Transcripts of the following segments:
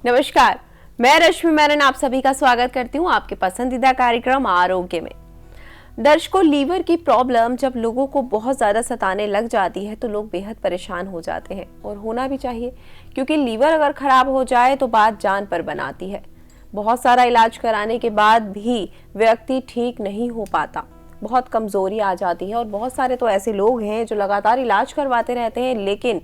नमस्कार, मैं रश्मि मेनन आप सभी का स्वागत करती हूँ आपके पसंदीदा कार्यक्रम आरोग्य में। दर्शकों, लीवर की प्रॉब्लम जब लोगों को बहुत ज़्यादा सताने लग जाती है तो लोग बेहद परेशान हो जाते हैं, और होना भी चाहिए, क्योंकि लीवर अगर खराब हो जाए तो बात जान पर बनाती है। बहुत सारा इलाज कराने के बाद भी व्यक्ति ठीक नहीं हो पाता, बहुत कमजोरी आ जाती है, और बहुत सारे तो ऐसे लोग हैं जो लगातार इलाज करवाते रहते हैं लेकिन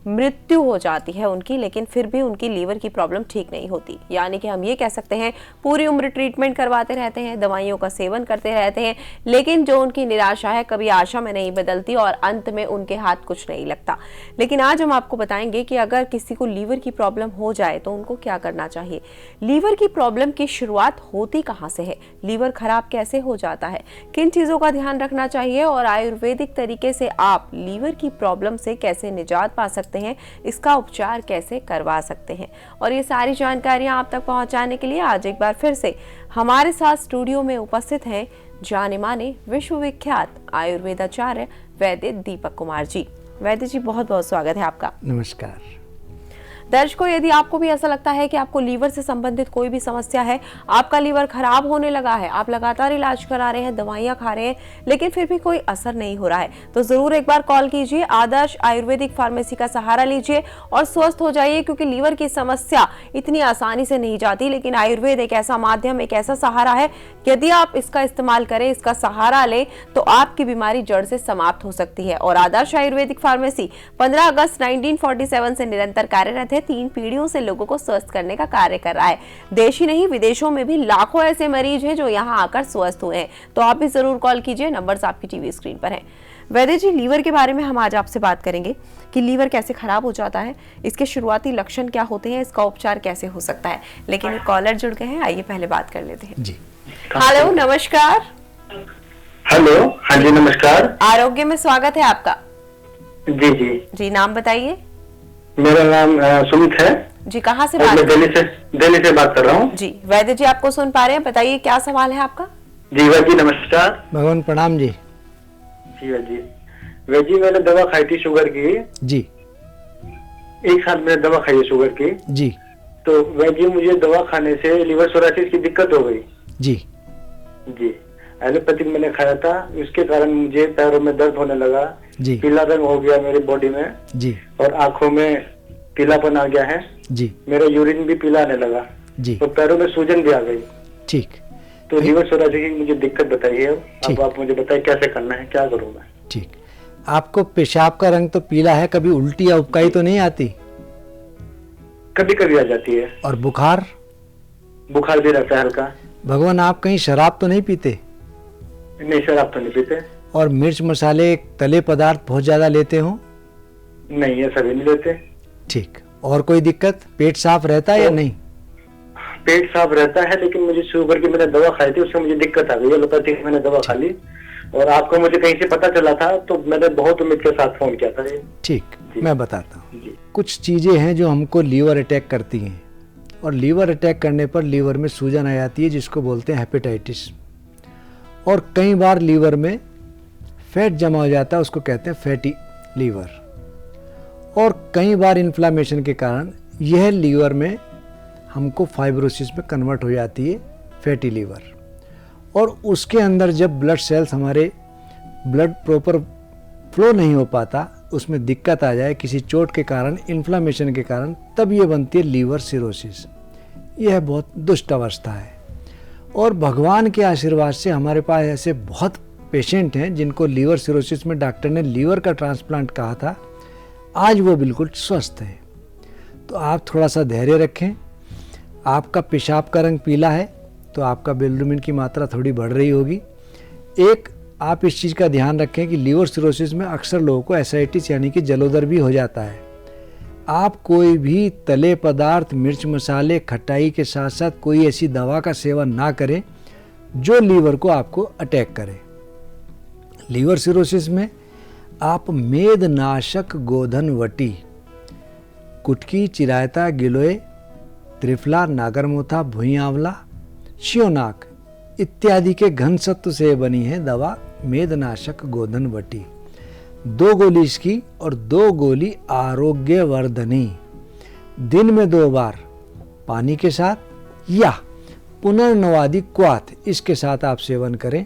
मृत्यु हो जाती है उनकी, लेकिन फिर भी उनकी लीवर की प्रॉब्लम ठीक नहीं होती। यानी कि हम ये कह सकते हैं पूरी उम्र ट्रीटमेंट करवाते रहते हैं, दवाइयों का सेवन करते रहते हैं, लेकिन जो उनकी निराशा है कभी आशा में नहीं बदलती और अंत में उनके हाथ कुछ नहीं लगता। लेकिन आज हम आपको बताएंगे कि अगर किसी को लीवर की प्रॉब्लम हो जाए तो उनको क्या करना चाहिए, लीवर की प्रॉब्लम की शुरुआत होती कहाँ से है, लीवर खराब कैसे हो जाता है, किन चीजों का ध्यान रखना चाहिए और आयुर्वेदिक तरीके से आप लीवर की प्रॉब्लम से कैसे निजात पा सकते हैं, इसका उपचार कैसे करवा सकते हैं। और ये सारी जानकारियां आप तक पहुंचाने के लिए आज एक बार फिर से हमारे साथ स्टूडियो में उपस्थित हैं जाने माने विश्वविख्यात आयुर्वेदाचार्य वैद्य दीपक कुमार जी। वैद्य जी, बहुत बहुत स्वागत है आपका। नमस्कार। दर्शकों, यदि आपको भी ऐसा लगता है कि आपको लीवर से संबंधित कोई भी समस्या है, आपका लीवर खराब होने लगा है, आप लगातार इलाज करा रहे हैं, दवाइयां खा रहे हैं, लेकिन फिर भी कोई असर नहीं हो रहा है, तो जरूर एक बार कॉल कीजिए, आदर्श आयुर्वेदिक फार्मेसी का सहारा लीजिए और स्वस्थ हो जाइए। क्योंकि लीवर की समस्या इतनी आसानी से नहीं जाती, लेकिन आयुर्वेद एक ऐसा माध्यम, एक ऐसा सहारा है, यदि आप इसका इस्तेमाल करें, इसका सहारा लें, तो आपकी बीमारी जड़ से समाप्त हो सकती है। और आदर्श आयुर्वेदिक फार्मेसी 15 अगस्त 1947 से निरंतर कार्यरत है, 3 पीढ़ियों से लोगों को स्वस्थ करने का कार्य कर रहा है। देश ही नहीं, विदेशों में भी लाखों ऐसे मरीज हैं जो यहाँ आकर स्वस्थ हुए हैं। तो आप भी जरूर कॉल कीजिए, नंबर्स आपकी टीवी स्क्रीन पर हैं। वैद्य जी, लीवर के बारे में हम आज आपसे बात करेंगे कि लीवर कैसे खराब हो जाता है, इसके शुरुआती लक्षण क्या होते हैं, इसका उपचार कैसे हो सकता है। लेकिन एक कॉलर जुड़ गए हैं, आइए पहले बात कर लेते हैं जी। हेलो, नमस्कार। हेलो, हाँ जी, नमस्कार। आरोग्य में स्वागत है आपका। जी जी जी, नाम बताइए। मेरा नाम सुमित है जी। कहाँ से और बात? मैं दिल्ली से बात कर रहा हूँ जी। वैद्य जी, आपको सुन पा रहे हैं, बताइए क्या सवाल है आपका। जी वैद्य जी, नमस्कार। भगवान प्रणाम जी। जी वैद्य जी, मैंने दवा खाई थी शुगर की जी। 1 साल मैंने दवा खाई है शुगर की जी। तो वैद्य जी, मुझे दवा खाने से लिवर सोरासिस की दिक्कत हो गई जी। जी। एलोपैथिक मैंने खाया था, उसके कारण मुझे पैरों में दर्द होने लगा जी। पीला रंग हो गया मेरी बॉडी में जी। और आंखों में पीलापन आ गया है जी। मेरा यूरिन भी पीला आने लगा जी। तो पैरों में सूजन भी आ गई। ठीक। तो लीवर सोरासिस की मुझे दिक्कत बताइए। अब आप मुझे बताइए कैसे करना है, क्या करूँ मैं। ठीक। आपको पेशाब का रंग तो पीला है, कभी उल्टी या उबकाई तो नहीं आती? कभी कभी आ जाती है। और बुखार? बुखार भी रहता है हल्का। भगवान, आप कहीं शराब तो नहीं पीते? नहीं, शराब तो नहीं पीते। और मिर्च मसाले तले पदार्थ बहुत ज्यादा लेते हो? नहीं, ये सभी नहीं लेते। ठीक। और कोई दिक्कत? पेट साफ रहता है या नहीं? पेट साफ रहता है, लेकिन मुझे शुगर की मैंने दवा खाई थी, उससे मुझे दिक्कत आ गई। एलोपैथिक मैंने दवा खा ली और आपको मुझे कहीं से पता चला था तो मैंने बहुत उम्मीद के साथ फोन किया था। ठीक, मैं बताता हूँ। कुछ चीजें हैं जो हमको लीवर अटैक करती हैं, और लीवर अटैक करने पर लीवर में सूजन आ जाती है, जिसको बोलते हैं हेपेटाइटिस। और कई बार लीवर में फैट जमा हो जाता है, उसको कहते हैं फैटी लीवर। और कई बार इन्फ्लामेशन के कारण यह लीवर में हमको फाइब्रोसिस में कन्वर्ट हो जाती है, फैटी लीवर। और उसके अंदर जब ब्लड सेल्स, हमारे ब्लड प्रॉपर फ्लो नहीं हो पाता, उसमें दिक्कत आ जाए किसी चोट के कारण, इन्फ्लामेशन के कारण, तब ये बनती है लीवर सिरोसिस। यह बहुत दुष्ट अवस्था है। और भगवान के आशीर्वाद से हमारे पास ऐसे बहुत पेशेंट हैं जिनको लीवर सिरोसिस में डॉक्टर ने लीवर का ट्रांसप्लांट कहा था, आज वो बिल्कुल स्वस्थ है। तो आप थोड़ा सा धैर्य रखें। आपका पेशाब का रंग पीला है तो आपका बिलिरुबिन की मात्रा थोड़ी बढ़ रही होगी। एक आप इस चीज़ का ध्यान रखें कि लीवर सिरोसिस में अक्सर लोगों को एसाइटिस यानी कि जलोदर भी हो जाता है। आप कोई भी तले पदार्थ, मिर्च मसाले, खटाई के साथ साथ कोई ऐसी दवा का सेवन ना करें जो लीवर को आपको अटैक करे। लीवर सिरोसिस में आप मेदनाशक गोधनवटी, कुटकी, चिरायता, गिलोय, त्रिफला, नागरमोथा, भुई आंवला, शियोनाक इत्यादि के घन सत्व से बनी है दवा मेदनाशक गोधनवटी। 2 गोली इसकी और 2 गोली आरोग्य वर्धनी दिन में 2 बार पानी के साथ या पुनर्नवादी क्वाथ इसके साथ आप सेवन करें,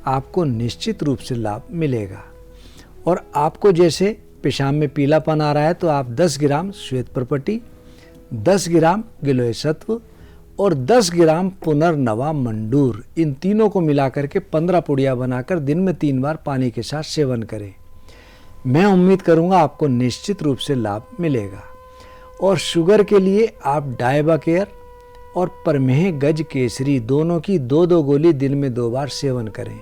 आपको निश्चित रूप से लाभ मिलेगा। और आपको जैसे पेशाब में पीलापन आ रहा है तो आप 10 ग्राम श्वेत प्रपटी, 10 ग्राम गिलोय सत्व और 10 ग्राम पुनर्नवा मंडूर, इन तीनों को मिलाकर के 15 पुड़िया बनाकर दिन में 3 बार पानी के साथ सेवन करें। मैं उम्मीद करूंगा आपको निश्चित रूप से लाभ मिलेगा। और शुगर के लिए आप डायबा केयर और परमेह गज केसरी दोनों की 2-2 गोली दिन में 2 बार सेवन करें।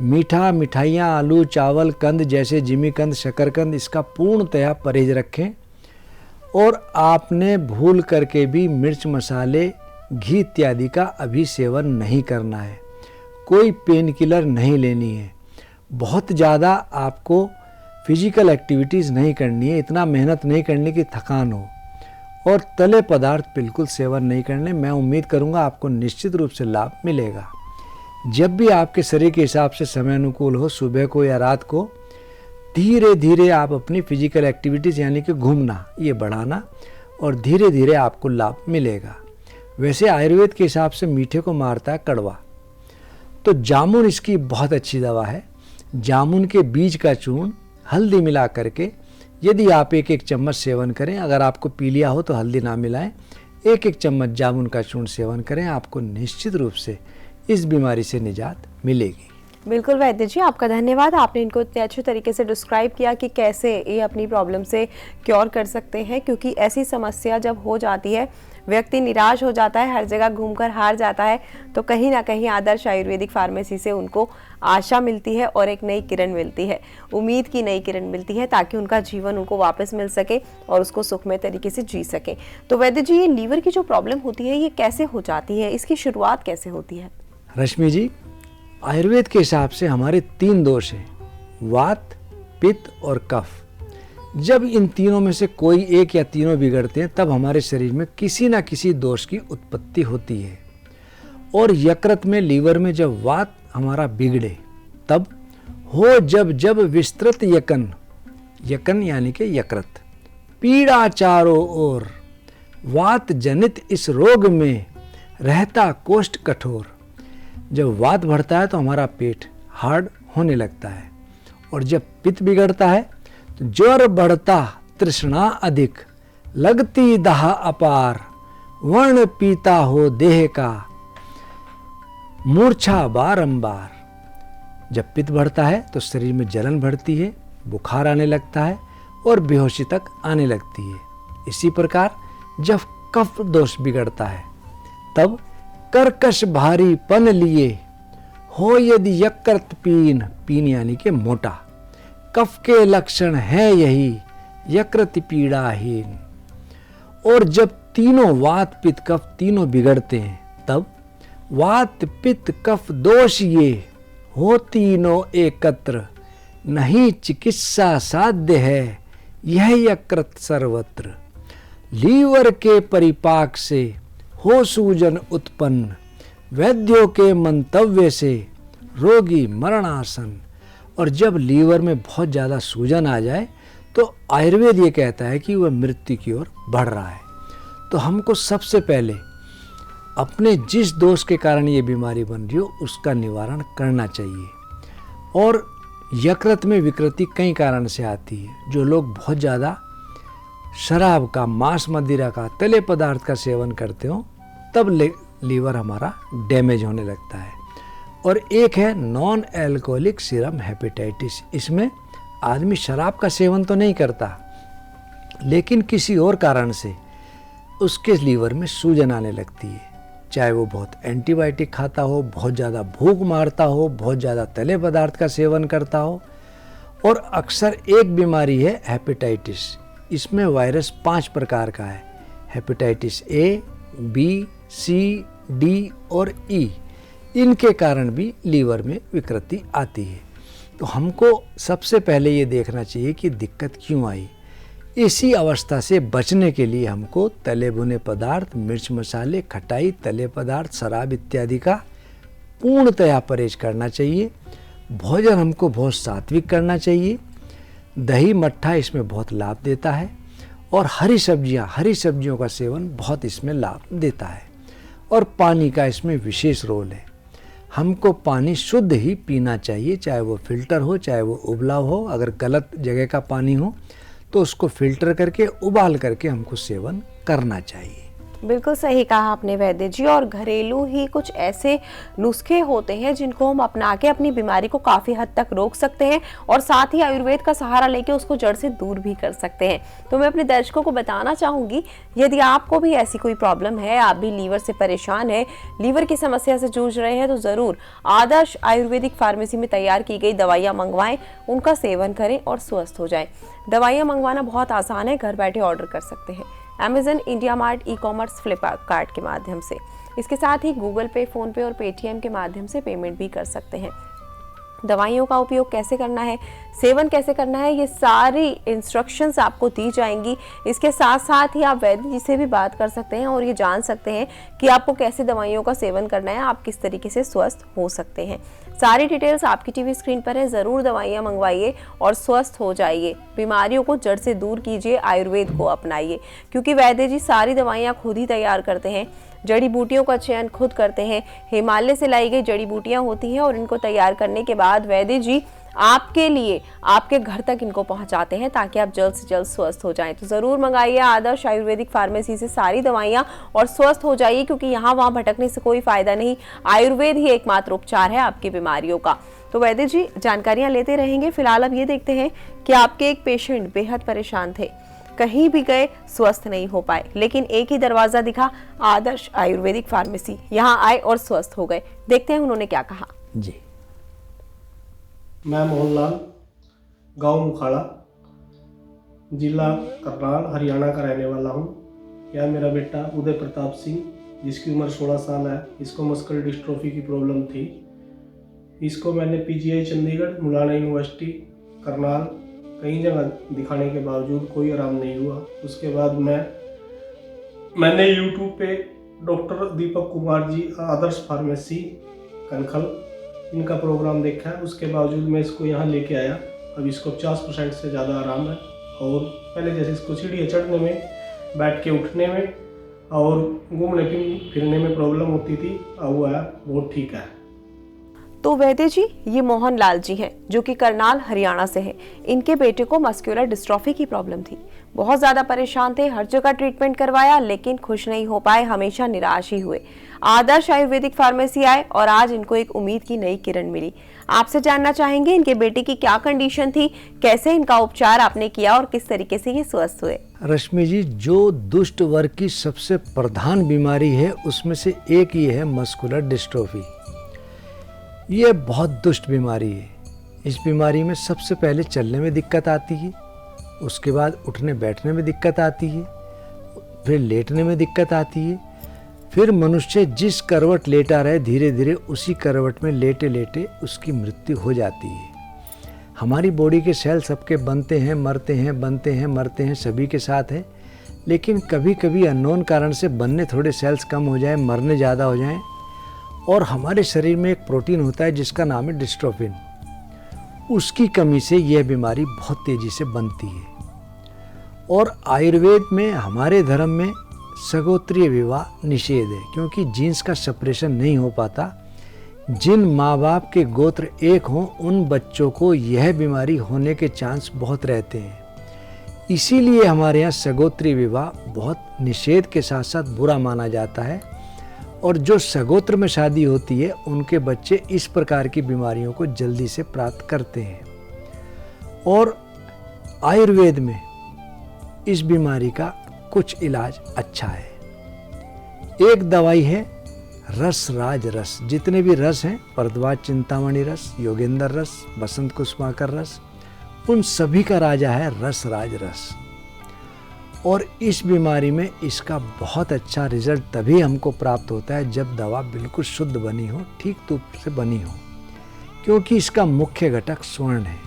मीठा, मिठाइयाँ, आलू, चावल, कंद जैसे जिमीकंद, शकरकंद, इसका पूर्णतया परहेज रखें। और आपने भूल करके भी मिर्च, मसाले, घी इत्यादि का अभी सेवन नहीं करना है। कोई पेन किलर नहीं लेनी है। बहुत ज़्यादा आपको फिजिकल एक्टिविटीज़ नहीं करनी है, इतना मेहनत नहीं करने की थकान हो। और तले पदार्थ बिल्कुल सेवन नहीं करने। मैं उम्मीद करूंगा आपको निश्चित रूप से लाभ मिलेगा। जब भी आपके शरीर के हिसाब से समय अनुकूल हो, सुबह को या रात को, धीरे धीरे आप अपनी फिजिकल एक्टिविटीज़ यानी कि घूमना ये बढ़ाना और धीरे धीरे आपको लाभ मिलेगा। वैसे आयुर्वेद के हिसाब से मीठे को मारता है कड़वा, तो जामुन इसकी बहुत अच्छी दवा है। जामुन के बीज का चूर्ण हल्दी मिला करके यदि आप 1-1 चम्मच सेवन करें, अगर आपको पीलिया हो तो हल्दी ना मिलाएं, 1-1 चम्मच जामुन का चूर्ण सेवन करें, आपको निश्चित रूप से इस बीमारी से निजात मिलेगी। बिल्कुल वैद्य जी, आपका धन्यवाद। आपने इनको इतने अच्छे तरीके से डिस्क्राइब किया कि कैसे ये अपनी प्रॉब्लम से क्योर कर सकते हैं, क्योंकि ऐसी समस्या जब हो जाती है व्यक्ति निराश हो जाता है, हर जगह घूमकर हार जाता है, तो कहीं ना कहीं आदर्श आयुर्वेदिक फार्मेसी से उनको आशा मिलती है और एक नई किरण मिलती है, उम्मीद की नई किरण मिलती है, ताकि उनका जीवन उनको वापस मिल सके और उसको सुखमय तरीके से जी सके। तो वैद्य जी, ये लीवर की जो प्रॉब्लम होती है ये कैसे हो जाती है, इसकी शुरुआत कैसे होती है? रश्मि जी, आयुर्वेद के हिसाब से हमारे 3 दोष हैं, वात, पित्त और कफ। जब इन तीनों में से कोई एक या तीनों बिगड़ते हैं तब हमारे शरीर में किसी ना किसी दोष की उत्पत्ति होती है। और यकृत में, लीवर में जब वात हमारा बिगड़े तब हो, जब विस्तृत यकन, यकन यानी कि यकृत, पीड़ा चारों ओर, वात जनित इस रोग में रहता कोष्ठ कठोर। जब वात बढ़ता है तो हमारा पेट हार्ड होने लगता है, और जब पित्त बिगड़ता है तो ज्वर बढ़ता, तृष्णा अधिक, लगती दाह अपार, वर्ण पीता हो देह का, मूर्छा बारंबार। जब पित्त बढ़ता है तो शरीर में जलन बढ़ती है, बुखार आने लगता है और बेहोशी तक आने लगती है। इसी प्रकार जब कफ दोष बिगड़ता है तब कर्कश भारीपन लिए हो यदि यकृत पीन, पीन यानी कि मोटा, कफ के लक्षण है यही, यकृत पीड़ाहीन। और जब तीनों वात पित्त कफ तीनों बिगड़ते हैं तब वात पित्त कफ दोष ये हो तीनों एकत्र, नहीं चिकित्सा साध्य है यह यकृत सर्वत्र। लीवर के परिपाक से हो सूजन उत्पन्न, वैद्यों के मंतव्य से रोगी मरणासन। और जब लीवर में बहुत ज़्यादा सूजन आ जाए तो आयुर्वेद ये कहता है कि वह मृत्यु की ओर बढ़ रहा है। तो हमको सबसे पहले अपने जिस दोष के कारण ये बीमारी बन रही हो उसका निवारण करना चाहिए। और यकृत में विकृति कई कारण से आती है। जो लोग बहुत ज़्यादा शराब का, मांस मदिरा का, तले पदार्थ का सेवन करते हो तब लीवर हमारा डैमेज होने लगता है। और एक है नॉन एल्कोहलिक सीरम हेपेटाइटिस। इसमें आदमी शराब का सेवन तो नहीं करता, लेकिन किसी और कारण से उसके लीवर में सूजन आने लगती है, चाहे वो बहुत एंटीबायोटिक खाता हो, बहुत ज़्यादा भूख मारता हो, बहुत ज़्यादा तले पदार्थ का सेवन करता हो। और अक्सर एक बीमारी है हेपेटाइटिस, इसमें वायरस 5 प्रकार का है, hepatitis A, B, C, D और ई। इनके कारण भी लीवर में विकृति आती है। तो हमको सबसे पहले ये देखना चाहिए कि दिक्कत क्यों आई। इसी अवस्था से बचने के लिए हमको तले भुने पदार्थ, मिर्च मसाले, खटाई, तले पदार्थ, शराब इत्यादि का पूर्णतया परहेज करना चाहिए। भोजन हमको बहुत सात्विक करना चाहिए। दही मट्ठा इसमें बहुत लाभ देता है। और हरी सब्जियों का सेवन बहुत इसमें लाभ देता है। और पानी का इसमें विशेष रोल है। हमको पानी शुद्ध ही पीना चाहिए, चाहे वो फिल्टर हो, चाहे वो उबला हो। अगर गलत जगह का पानी हो तो उसको फिल्टर करके, उबाल करके हमको सेवन करना चाहिए। बिल्कुल सही कहा आपने वैद्य जी। और घरेलू ही कुछ ऐसे नुस्खे होते हैं जिनको हम अपना के अपनी बीमारी को काफ़ी हद तक रोक सकते हैं और साथ ही आयुर्वेद का सहारा लेके उसको जड़ से दूर भी कर सकते हैं। तो मैं अपने दर्शकों को बताना चाहूँगी, यदि आपको भी ऐसी कोई प्रॉब्लम है, आप भी लीवर से परेशान है, लीवर की समस्या से जूझ रहे हैं, तो ज़रूर आदर्श आयुर्वेदिक फार्मेसी में तैयार की गई दवाइयाँ मंगवाएं, उनका सेवन करें और स्वस्थ हो जाएं। दवाइयाँ मंगवाना बहुत आसान है, घर बैठे ऑर्डर कर सकते हैं Amazon, India Mart, e commerce, Flipkart के माध्यम से। इसके साथ ही गूगल पे, फोन पे और पेटीएम के माध्यम से पेमेंट भी कर सकते हैं। दवाइयों का उपयोग कैसे करना है, सेवन कैसे करना है, ये सारी इंस्ट्रक्शंस आपको दी जाएंगी। इसके साथ साथ ही आप वैद्य जी से भी बात कर सकते हैं और ये जान सकते हैं कि आपको कैसे दवाइयों का सेवन करना है, आप किस तरीके से स्वस्थ हो सकते हैं। सारी डिटेल्स आपकी टीवी स्क्रीन पर है। ज़रूर दवाइयाँ मंगवाइए और स्वस्थ हो जाइए। बीमारियों को जड़ से दूर कीजिए, आयुर्वेद को अपनाइए, क्योंकि वैद्य जी सारी दवाइयाँ खुद ही तैयार करते हैं। जड़ी बूटियों का चयन खुद करते हैं। हिमालय से लाई गई जड़ी बूटियां होती हैं और इनको तैयार करने के बाद वैद्य जी आपके लिए आपके घर तक इनको पहुंचाते हैं ताकि आप जल्द से जल्द स्वस्थ हो जाएं। तो ज़रूर मंगाइए आदर्श आयुर्वेदिक फार्मेसी से सारी दवाइयां और स्वस्थ हो जाइए, क्योंकि यहाँ वहाँ भटकने से कोई फायदा नहीं। आयुर्वेद ही एकमात्र उपचार है आपकी बीमारियों का। तो वैद्य जी जानकारियाँ लेते रहेंगे। फिलहाल अब ये देखते हैं कि आपके एक पेशेंट बेहद परेशान थे, कहीं भी गए स्वस्थ नहीं हो पाए, लेकिन एक ही दरवाजा दिखा, आदर्श आयुर्वेदिक फार्मेसी। यहाँ आए और स्वस्थ हो गए। देखते हैं उन्होंने क्या कहा। जी, मैं मोहनलाल, गांव मुखाड़ा, जिला करनाल, हरियाणा का रहने वाला हूं। यह मेरा बेटा उदय प्रताप सिंह, जिसकी उम्र 16 साल है, इसको मस्कुलर डिस्ट्रोफी की प्रॉब्लम थी। इसको मैंने पीजीआई चंडीगढ़, मुलाना यूनिवर्सिटी, करनाल कई जगह दिखाने के बावजूद कोई आराम नहीं हुआ। उसके बाद मैंने यूट्यूब पे डॉक्टर दीपक कुमार जी, आदर्श फार्मेसी कनखल, इनका प्रोग्राम देखा है। उसके बावजूद मैं इसको यहाँ लेके आया। अब इसको 50% से ज़्यादा आराम है और पहले जैसे इसको सीढ़ियाँ चढ़ने में, बैठ के उठने में और घूमने फिरने में प्रॉब्लम होती थी, अब वो है बहुत ठीक है। तो वैद्य जी, ये मोहन लाल जी हैं जो कि करनाल हरियाणा से हैं। इनके बेटे को मस्कुलर डिस्ट्रॉफी की प्रॉब्लम थी, बहुत ज़्यादा परेशान थे, हर जगह ट्रीटमेंट करवाया लेकिन खुश नहीं हो पाए, हमेशा निराश ही हुए। आदर्श आयुर्वेदिक फार्मेसी आए और आज इनको एक उम्मीद की नई किरण मिली। आपसे जानना चाहेंगे इनके बेटे की क्या कंडीशन थी, कैसे इनका उपचार आपने किया और किस तरीके से ये स्वस्थ हुए। रश्मि जी, जो दुष्ट वर्ग की सबसे प्रधान बीमारी है उसमें से एक ये है मस्कुलर डिस्ट्रोफी। ये बहुत दुष्ट बीमारी है। इस बीमारी में सबसे पहले चलने में दिक्कत आती है, उसके बाद उठने बैठने में दिक्कत आती है, फिर लेटने में दिक्कत आती है, फिर मनुष्य जिस करवट लेटा रहे धीरे धीरे उसी करवट में लेटे लेटे उसकी मृत्यु हो जाती है। हमारी बॉडी के सेल सबके बनते हैं, मरते हैं, बनते हैं, मरते हैं, सभी के साथ है। लेकिन कभी कभी अननोन कारण से बनने थोड़े सेल्स कम हो जाए, मरने ज़्यादा हो जाएं, और हमारे शरीर में एक प्रोटीन होता है जिसका नाम है डिस्ट्रोफिन। उसकी कमी से यह बीमारी बहुत तेज़ी से बनती है। और आयुर्वेद में, हमारे धर्म में सगोत्रीय विवाह निषेध है, क्योंकि जीन्स का सेपरेशन नहीं हो पाता। जिन माँ बाप के गोत्र एक हों उन बच्चों को यह बीमारी होने के चांस बहुत रहते हैं। इसीलिए हमारे यहाँ सगोत्रीय विवाह बहुत निषेध के साथ साथ बुरा माना जाता है। और जो सगोत्र में शादी होती है उनके बच्चे इस प्रकार की बीमारियों को जल्दी से प्राप्त करते हैं। और आयुर्वेद में इस बीमारी का कुछ इलाज अच्छा है। एक दवाई है रसराज रस। जितने भी रस हैं, भरद्वाज चिंतामणि रस, योगेंद्र रस, बसंत कुसुमाकर रस, उन सभी का राजा है रसराज रस। और इस बीमारी में इसका बहुत अच्छा रिजल्ट तभी हमको प्राप्त होता है जब दवा बिल्कुल शुद्ध बनी हो, ठीक रूप से बनी हो, क्योंकि इसका मुख्य घटक स्वर्ण है।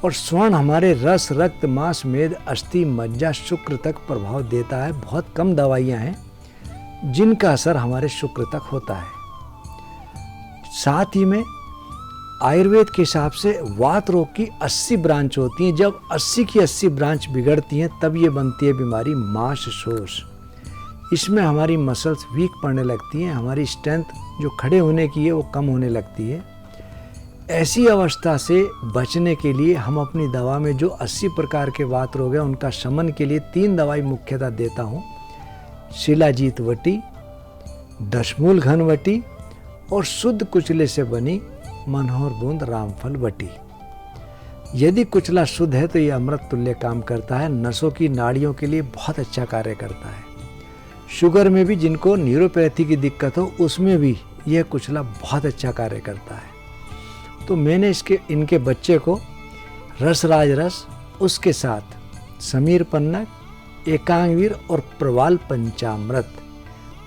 और स्वर्ण हमारे रस, रक्त, मांस, मेद, अस्थि, मज्जा, शुक्र तक प्रभाव देता है। बहुत कम दवाइयाँ हैं जिनका असर हमारे शुक्र तक होता है। साथ ही में आयुर्वेद के हिसाब से वात रोग की 80 ब्रांच होती हैं। जब 80 की 80 ब्रांच बिगड़ती हैं तब ये बनती है बीमारी मांसशोष। इसमें हमारी मसल्स वीक पड़ने लगती हैं, हमारी स्ट्रेंथ जो खड़े होने की है वो कम होने लगती है। ऐसी अवस्था से बचने के लिए हम अपनी दवा में जो 80 प्रकार के वात रोग हैं उनका शमन के लिए 3 दवाई मुख्यतः देता हूँ। शिलाजीत वटी, दशमूल घन वटी और शुद्ध कुचले से बनी मनोहर बूंद रामफल वटी। यदि कुचला शुद्ध है तो ये अमृत तुल्य काम करता है, नसों की नाड़ियों के लिए बहुत अच्छा कार्य करता है। शुगर में भी जिनको न्यूरोपैथी की दिक्कत हो उसमें भी यह कुचला बहुत अच्छा कार्य करता है। तो मैंने इनके बच्चे को रसराज रस, उसके साथ समीर पन्नग, एकांगवीर और प्रवाल पंचामृत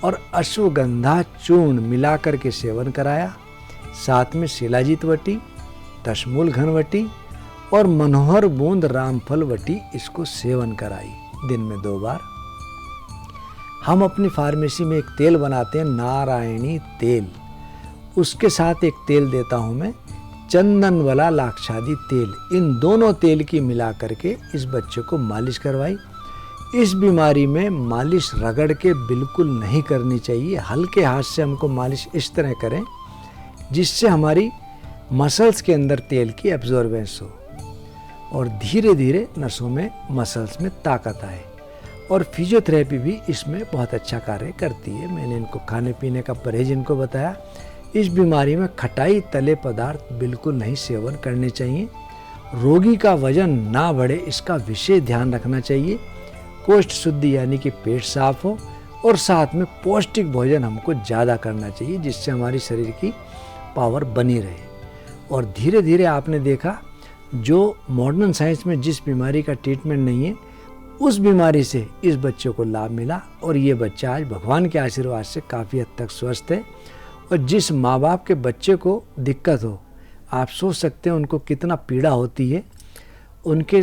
और अश्वगंधा चूर्ण मिलाकर के सेवन कराया। साथ में शिलाजीत वटी, दशमूल घन वटी और मनोहर बूंद रामफल वटी इसको सेवन कराई दिन में 2 बार। हम अपनी फार्मेसी में एक तेल बनाते हैं, नारायणी तेल। उसके साथ एक तेल देता हूँ मैं, चंदन वाला लाक्षादी तेल। इन दोनों तेल की मिला करके इस बच्चे को मालिश करवाई। इस बीमारी में मालिश रगड़ के बिल्कुल नहीं करनी चाहिए। हल्के हाथ से हमको मालिश इस तरह करें जिससे हमारी मसल्स के अंदर तेल की एब्जॉर्बेंस हो और धीरे धीरे नसों में, मसल्स में ताकत आए। और फिजियोथेरेपी भी इसमें बहुत अच्छा कार्य करती है। मैंने इनको खाने पीने का परहेज इनको बताया। इस बीमारी में खटाई तले पदार्थ बिल्कुल नहीं सेवन करने चाहिए। रोगी का वजन ना बढ़े इसका विशेष ध्यान रखना चाहिए। कोष्ठ शुद्धि यानी कि पेट साफ हो और साथ में पौष्टिक भोजन हमको ज़्यादा करना चाहिए जिससे हमारी शरीर की पावर बनी रहे। और धीरे धीरे आपने देखा जो मॉडर्न साइंस में जिस बीमारी का ट्रीटमेंट नहीं है उस बीमारी से इस बच्चे को लाभ मिला और ये बच्चा आज भगवान के आशीर्वाद से काफ़ी हद तक स्वस्थ है। और जिस माँ बाप के बच्चे को दिक्कत हो, आप सोच सकते हैं उनको कितना पीड़ा होती है। उनके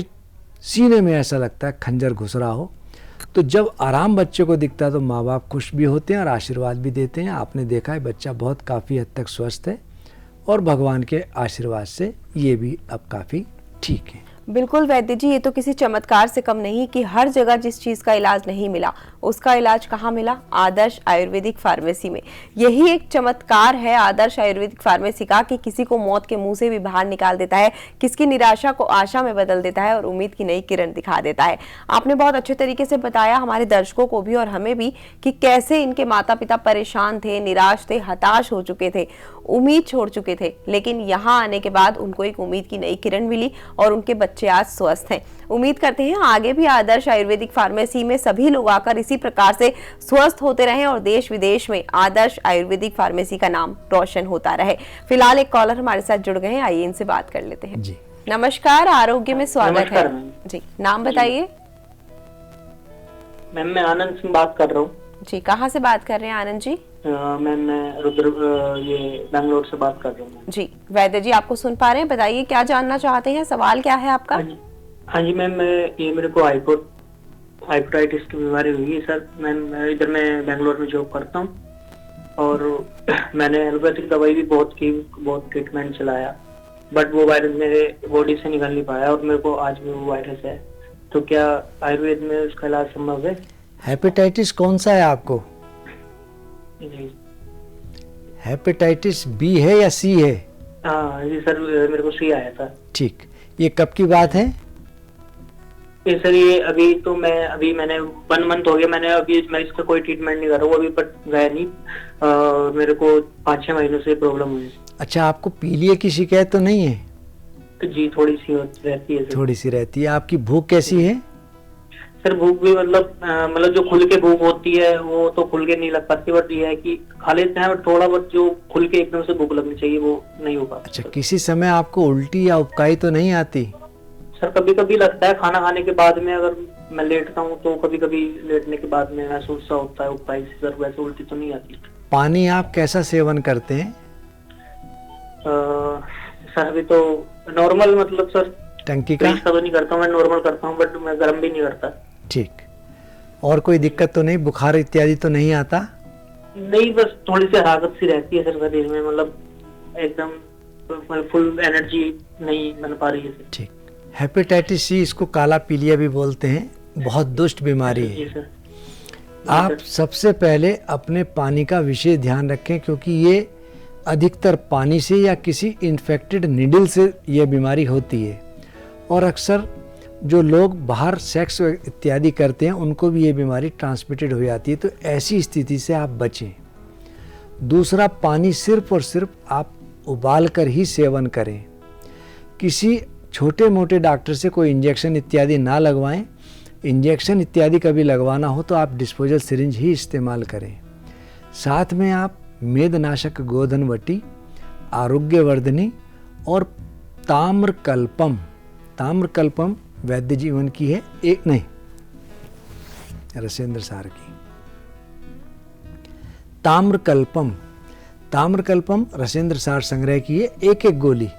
सीने में ऐसा लगता है खंजर घुस रहा हो। तो जब आराम बच्चे को दिखता है तो माँ बाप खुश भी होते हैं और आशीर्वाद भी देते हैं। आपने देखा है बच्चा बहुत काफ़ी हद तक स्वस्थ है और भगवान के आशीर्वाद से ये भी अब काफ़ी ठीक है। बिल्कुल वैद्य जी, ये तो किसी चमत्कार से कम नहीं कि हर जगह जिस चीज का इलाज नहीं मिला उसका इलाज कहाँ मिला? आदर्श आयुर्वेदिक फार्मेसी में। यही एक चमत्कार है आदर्श आयुर्वेदिक फार्मेसी का कि किसी को मौत के मुंह से भी बाहर निकाल देता है, किसकी निराशा को आशा में बदल देता है और उम्मीद की नई किरण दिखा देता है। आपने बहुत अच्छे तरीके से बताया हमारे दर्शकों को भी और हमें भी कि कैसे इनके माता पिता परेशान थे, निराश थे, हताश हो चुके थे, उम्मीद छोड़ चुके थे, लेकिन यहाँ आने के बाद उनको एक उम्मीद की नई किरण मिली और उनके बच्चे आज स्वस्थ हैं। उम्मीद करते हैं आगे भी आदर्श आयुर्वेदिक फार्मेसी में सभी लोग आकर इसी प्रकार से स्वस्थ होते रहें और देश विदेश में आदर्श आयुर्वेदिक फार्मेसी का नाम रोशन होता रहे। फिलहाल एक कॉलर हमारे साथ जुड़ गए हैं, आइए इनसे बात कर लेते हैं जी। नमस्कार, आरोग्य में स्वागत है जी। नाम बताइए। मैम मैं आनंद सिंह बात कर रहा हूँ जी। कहाँ से बात कर रहे हैं आनंद जी? मैम मैं रुद्र ये बैंगलोर से बात कर रहा हूँ जी। वैद्य जी आपको सुन पा रहे हैं, बताइए क्या जानना चाहते हैं, सवाल क्या है आपका? हाँ जी मैम, ये मेरे को हाइपोटाइटिस की बीमारी हुई है सर। मैं इधर मैं बैंगलोर में जॉब करता हूँ और मैंने एलोपैथिक दवाई भी बहुत की, बहुत ट्रीटमेंट चलाया, बट वो वायरस मेरे बॉडी से निकल नहीं पाया और मेरे को आज भी वो वायरस है। तो क्या आयुर्वेद में उसका इलाज संभव है? हेपेटाइटिस कौन सा है आपको? जी हेपेटाइटिस बी है या सी है? हाँ जी सर, मेरे को सी आया था। ठीक, ये कब की बात है? ये सर ये अभी मैंने 1 मंथ हो गया, मैं इसका कोई ट्रीटमेंट नहीं कर रहा हूँ अभी, बट गया नहीं। मेरे को 5-6 महीनों से प्रॉब्लम हुई। अच्छा, आपको पीलिया की शिकायत तो नहीं है? जी थोड़ी सी रहती है सर। थोड़ी सी रहती है। आपकी भूख कैसी है? सर भूख भी मतलब जो खुल के भूख होती है वो तो खुल के नहीं लग पाती, बट ये है कि खा लेते हैं, बट थोड़ा बहुत जो खुल के एकदम से भूख लगनी चाहिए वो नहीं हो पाता। अच्छा, किसी समय आपको उल्टी या उबकाई तो नहीं आती? सर कभी कभी लगता है, खाना खाने के बाद में अगर मैं लेटता हूँ तो कभी कभी लेटने के बाद में महसूस सा होता है उबकाई से सर, वैसे उल्टी तो नहीं आती। पानी आप कैसा सेवन करते हैं? सर अभी तो नॉर्मल, मतलब सर टंकी का तो नहीं करता हूँ मैं, नॉर्मल करता हूँ, बट मैं गर्म भी नहीं करता। ठीक, और कोई दिक्कत तो नहीं, बुखार इत्यादि तो नहीं आता? नहीं, बस थोड़ी सी हराकत सी रहती है सर शरीर में, मतलब एकदम फुल एनर्जी नहीं बन पा रही है सर। ठीक। हेपेटाइटिस सी, इसको काला पीलिया भी बोलते हैं, बहुत दुष्ट बीमारी जी है। सर। आप सबसे पहले अपने पानी का विशेष ध्यान रखें, क्योंकि ये अधिकतर पानी से या किसी इन्फेक्टेड नीडल से ये बीमारी होती है, और अक्सर जो लोग बाहर सेक्स इत्यादि करते हैं उनको भी ये बीमारी ट्रांसमिटेड हो जाती है। तो ऐसी स्थिति से आप बचें। दूसरा, पानी सिर्फ और सिर्फ आप उबाल कर ही सेवन करें। किसी छोटे मोटे डॉक्टर से कोई इंजेक्शन इत्यादि ना लगवाएं। इंजेक्शन इत्यादि कभी लगवाना हो तो आप डिस्पोजल सिरिंज ही इस्तेमाल करें। साथ में आप मेदनाशक गोधनवटी, आरोग्यवर्धनी और ताम्रकल्पम, ताम्रकल्पम वैद्य जीवन की है, एक नहीं, रसेंद्र सार की। ताम्रकल्पम, ताम्रकल्पम रसेंद्र सार संग्रह की है, एक एक गोली,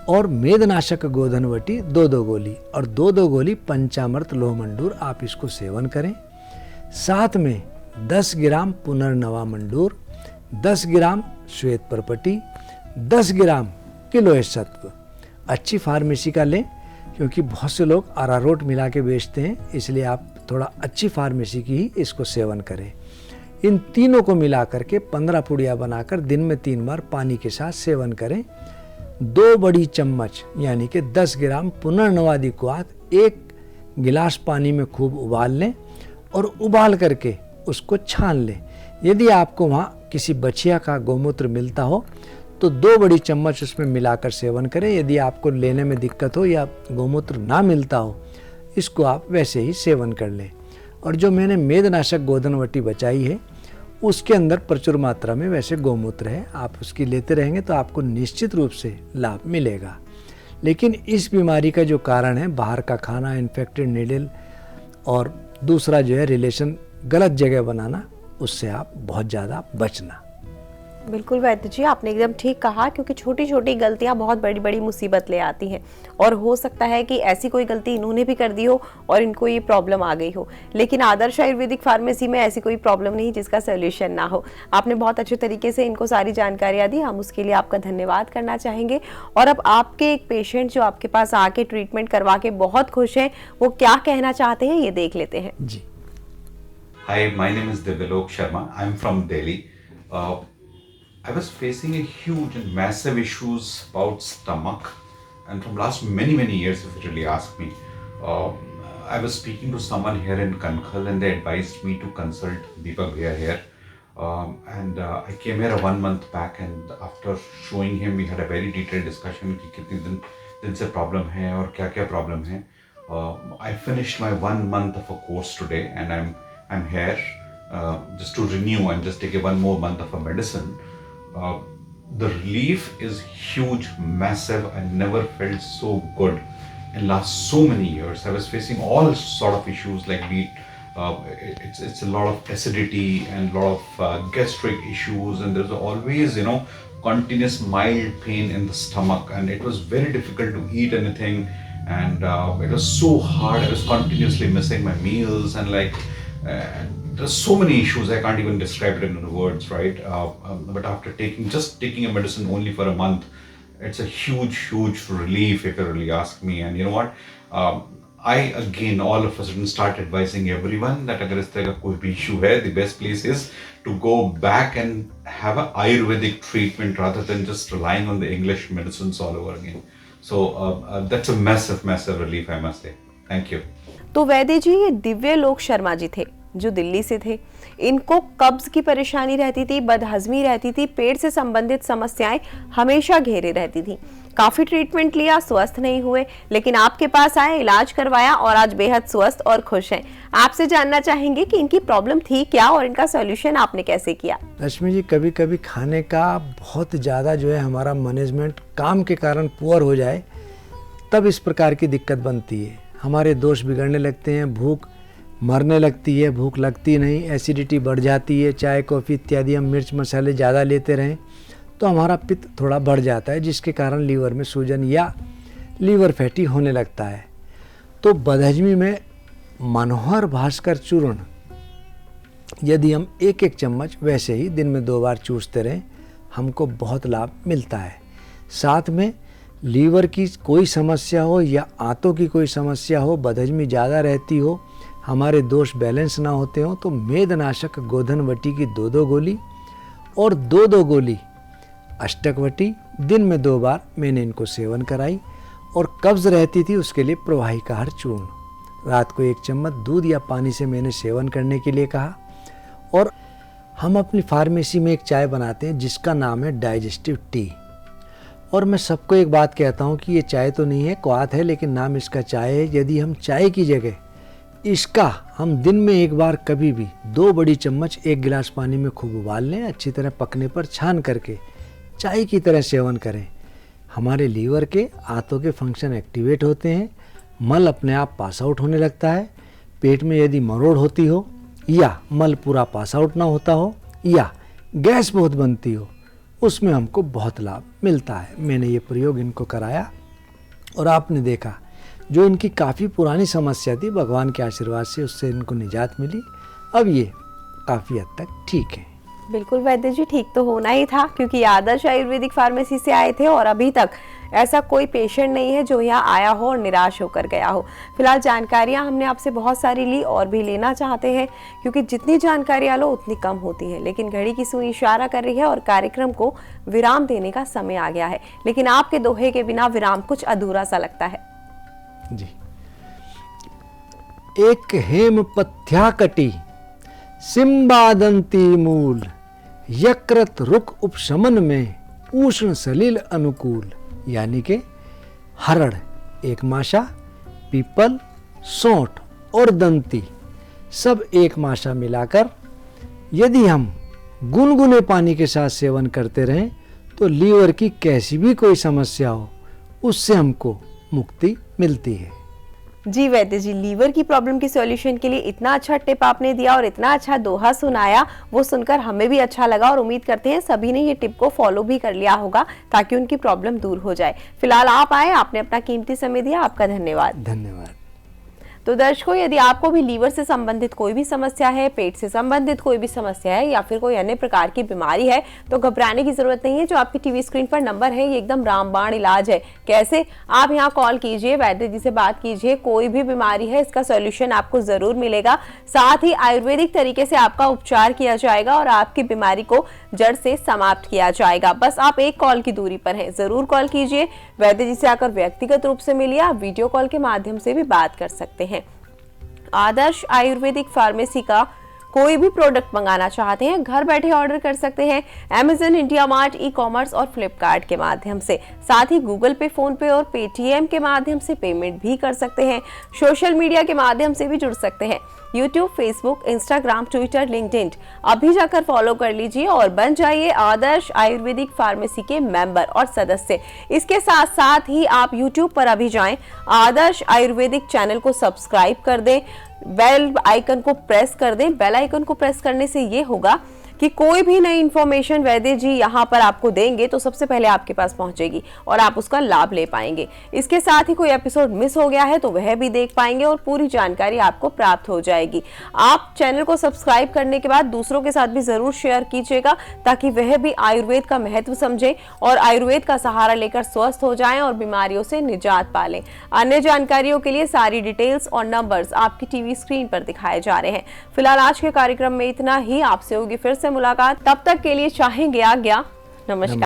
और मेदनाशक गोधनवटी 2-2 गोली, और 2-2 गोली पंचामृत लोहमंडूर, आप इसको सेवन करें। साथ में 10 ग्राम पुनर्नवा मंडूर, 10 ग्राम श्वेत परपटी, 10 ग्राम किलोएस सत्व। अच्छी फार्मेसी का लें, क्योंकि बहुत से लोग अरारोट मिला के बेचते हैं, इसलिए आप थोड़ा अच्छी फार्मेसी की ही इसको सेवन करें। इन तीनों को मिला करके 15 पुड़िया बनाकर दिन में 3 बार पानी के साथ सेवन करें। 2 बड़ी चम्मच यानी कि 10 ग्राम पुनर्नवादी क्वाथ 1 गिलास पानी में खूब उबाल लें, और उबाल करके उसको छान लें। यदि आपको वहाँ किसी बछिया का गोमूत्र मिलता हो तो 2 बड़ी चम्मच उसमें मिलाकर सेवन करें। यदि आपको लेने में दिक्कत हो या गोमूत्र ना मिलता हो, इसको आप वैसे ही सेवन कर लें। और जो मैंने मेदनाशक गोधनवटी बचाई है, उसके अंदर प्रचुर मात्रा में वैसे गोमूत्र है, आप उसकी लेते रहेंगे तो आपको निश्चित रूप से लाभ मिलेगा। लेकिन इस बीमारी का जो कारण है बाहर का खाना, इन्फेक्टेड नीडल, और दूसरा जो है रिलेशन गलत जगह बनाना, उससे आप बहुत ज़्यादा बचना। बिल्कुल वैद्य जी, आपने एकदम ठीक कहा, क्योंकि छोटी छोटी गलतियां बहुत बड़ी बड़ी मुसीबत ले आती हैं, और हो सकता है कि ऐसी कोई गलती इन्होंने भी कर दी हो और इनको ये प्रॉब्लम आ गई हो। लेकिन आदर्श आयुर्वेदिक फार्मेसी में ऐसी कोई प्रॉब्लम नहीं जिसका सोल्यूशन ना हो। आपने बहुत अच्छे तरीके से इनको सारी जानकारियां दी, हम उसके लिए आपका धन्यवाद करना चाहेंगे। और अब आपके एक पेशेंट जो आपके पास आके ट्रीटमेंट करवा के बहुत खुश हैं, वो क्या कहना चाहते हैं ये देख लेते हैं जी। Hi, my name is Divyalok Sharma. I'm from Delhi. I was facing a huge and massive issues about stomach, and from last many years, if you really ask me. I was speaking to someone here in Kankhal, and they advised me to consult Deepak Bhaiya here. And I came here 1 month back, and after showing him, we had a very detailed discussion कि कितने दिन से problem है और क्या problem है. I finished my 1 month of a course today, and I'm here just to renew and just take 1 more month of a medicine. The relief is huge, massive. I never felt so good in last so many years. I was facing all sort of issues like it's a lot of acidity and a lot of gastric issues, and there's always continuous mild pain in the stomach, and it was very difficult to eat anything, and it was so hard. I was continuously missing my meals, and there's so many issues I can't even describe it in words, right? But after taking a medicine only for a month, it's a huge relief if you really ask me. And you know what? I again all of a sudden start advising everyone that agar is tarah ka koi bhi issue hai, the best place is to go back and have a Ayurvedic treatment rather than just relying on the English medicines all over again. So that's a massive relief, I must say. Thank you. तो वैद्य जी, ये दिव्यलोक शर्मा जी थे जो दिल्ली से थे। इनको कब्ज की परेशानी रहती थी, बदहजमी रहती थी, पेट से संबंधित समस्याएं हमेशा घेरे रहती थी। काफी ट्रीटमेंट लिया, स्वस्थ नहीं हुए, लेकिन आपके पास आए, इलाज करवाया और आज बेहद स्वस्थ और खुश हैं। आपसे जानना चाहेंगे कि इनकी प्रॉब्लम थी क्या और इनका सॉल्यूशन आपने कैसे किया। रश्मि जी, कभी कभी खाने का बहुत ज़्यादा जो है हमारा मैनेजमेंट काम के कारण पुअर हो जाए, तब इस प्रकार की दिक्कत बनती है। हमारे दोष बिगड़ने लगते हैं, भूख मरने लगती है, भूख लगती नहीं, एसिडिटी बढ़ जाती है, चाय कॉफ़ी इत्यादि हम मिर्च मसाले ज़्यादा लेते रहें तो हमारा पित्त थोड़ा बढ़ जाता है, जिसके कारण लीवर में सूजन या लीवर फैटी होने लगता है। तो बदहजमी में मनोहर भास्कर चूर्ण यदि हम 1-1 चम्मच वैसे ही दिन में 2 बार चूसते रहें, हमको बहुत लाभ मिलता है। साथ में लीवर की कोई समस्या हो या आंतों की कोई समस्या हो, बदहजमी ज़्यादा रहती हो, हमारे दोष बैलेंस ना होते हो, तो मेदनाशक गोधनवटी की 2-2 गोली और 2-2 गोली अष्टकवटी दिन में 2 बार मैंने इनको सेवन कराई। और कब्ज़ रहती थी उसके लिए प्रवाहिकाहार चूर्ण रात को 1 चम्मच दूध या पानी से मैंने सेवन करने के लिए कहा। और हम अपनी फार्मेसी में एक चाय बनाते हैं जिसका नाम है डाइजेस्टिव टी। और मैं सबको एक बात कहता हूँ कि ये चाय तो नहीं है, क्वाथ है, लेकिन नाम इसका चाय है। यदि हम चाय की जगह इसका हम दिन में 1 बार कभी भी 2 बड़ी चम्मच 1 गिलास पानी में खूब उबाल लें, अच्छी तरह पकने पर छान करके चाय की तरह सेवन करें, हमारे लीवर के आंतों के फंक्शन एक्टिवेट होते हैं, मल अपने आप पास आउट होने लगता है। पेट में यदि मरोड़ होती हो या मल पूरा पास आउट ना होता हो या गैस बहुत बनती हो, उसमें हमको बहुत लाभ मिलता है। मैंने ये प्रयोग इनको कराया और आपने देखा जो इनकी काफ़ी पुरानी समस्या थी, भगवान के आशीर्वाद से उससे इनको निजात मिली। अब ये काफ़ी हद तक ठीक है। बिल्कुल वैद्य जी, ठीक तो होना ही था क्योंकि आदर्श आयुर्वेदिक फार्मेसी से आए थे और अभी तक ऐसा कोई पेशेंट नहीं है जो यहाँ आया हो और निराश होकर गया हो। फिलहाल जानकारियाँ हमने आपसे बहुत सारी ली और भी लेना चाहते हैं क्योंकि जितनी जानकारियाँ लो उतनी कम होती है, लेकिन घड़ी की सुई इशारा कर रही है और कार्यक्रम को विराम देने का समय आ गया है। लेकिन आपके दोहे के बिना विराम कुछ अधूरा सा लगता है जी। एक हेम पथ्याकटी सिंबादंती मूल, यकृत रुक उपशमन में उष्ण सलिल अनुकूल। यानी कि हरड़, एक माशा, पीपल, सौंठ और दंती सब एक माशा मिलाकर यदि हम गुनगुने पानी के साथ सेवन करते रहें तो लीवर की कैसी भी कोई समस्या हो उससे हमको मुक्ति मिलती है। जी वैद्य जी, लीवर की प्रॉब्लम की सॉल्यूशन के लिए इतना अच्छा टिप आपने दिया और इतना अच्छा दोहा सुनाया, वो सुनकर हमें भी अच्छा लगा और उम्मीद करते हैं सभी ने ये टिप को फॉलो भी कर लिया होगा ताकि उनकी प्रॉब्लम दूर हो जाए। फिलहाल आप आए, आपने अपना कीमती समय दिया, आपका धन्यवाद। धन्यवाद। तो दर्शकों, यदि आपको भी लीवर से संबंधित कोई भी समस्या है, पेट से संबंधित कोई भी समस्या है या फिर कोई अन्य प्रकार की बीमारी है तो घबराने की जरूरत नहीं है। जो आपकी टीवी स्क्रीन पर नंबर है ये एकदम रामबाण इलाज है। कैसे? आप यहाँ कॉल कीजिए, वैद्य जी से बात कीजिए, कोई भी बीमारी है इसका सॉल्यूशन आपको जरूर मिलेगा। साथ ही आयुर्वेदिक तरीके से आपका उपचार किया जाएगा और आपकी बीमारी को जड़ से समाप्त किया जाएगा। बस आप एक कॉल की दूरी पर हैं, जरूर कॉल कीजिए। वैद्य जी से आकर व्यक्तिगत रूप से मिलिए, आप वीडियो कॉल के माध्यम से भी बात कर सकते हैं। आदर्श आयुर्वेदिक फार्मेसी का कोई भी प्रोडक्ट मंगाना चाहते हैं, घर बैठे ऑर्डर कर सकते हैं Amazon, इंडिया मार्ट, ई-कॉमर्स और फ्लिपकार्ट के माध्यम से। साथ ही गूगल पे, फोन पे और पेटीएम के माध्यम से पेमेंट भी कर सकते हैं। सोशल मीडिया के माध्यम से भी जुड़ सकते हैं, YouTube, Facebook, Instagram, Twitter, LinkedIn. अभी जाकर फॉलो कर लीजिए और बन जाइए आदर्श आयुर्वेदिक फार्मेसी के मेंबर और सदस्य। इसके साथ साथ ही आप यूट्यूब पर अभी जाएं, आदर्श आयुर्वेदिक चैनल को सब्सक्राइब कर दें, बेल आइकन को प्रेस कर दें। बेल आइकन को प्रेस करने से ये होगा कि कोई भी नई इन्फॉर्मेशन वैद्य जी यहाँ पर आपको देंगे तो सबसे पहले आपके पास पहुंचेगी और आप उसका लाभ ले पाएंगे। इसके साथ ही कोई एपिसोड मिस हो गया है तो वह भी देख पाएंगे और पूरी जानकारी आपको प्राप्त हो जाएगी। आप चैनल को सब्सक्राइब करने के बाद दूसरों के साथ भी जरूर शेयर कीजिएगा ताकि वह भी आयुर्वेद का महत्व समझे और आयुर्वेद का सहारा लेकर स्वस्थ हो जाएं और बीमारियों से निजात पा लें। अन्य जानकारियों के लिए सारी डिटेल्स और नंबर्स आपकी टीवी स्क्रीन पर दिखाए जा रहे हैं। फिलहाल आज के कार्यक्रम में इतना ही, आपसे होगी फिर से मुलाकात। तब तक के लिए चाहेंगे आज्ञा। नमस्कार।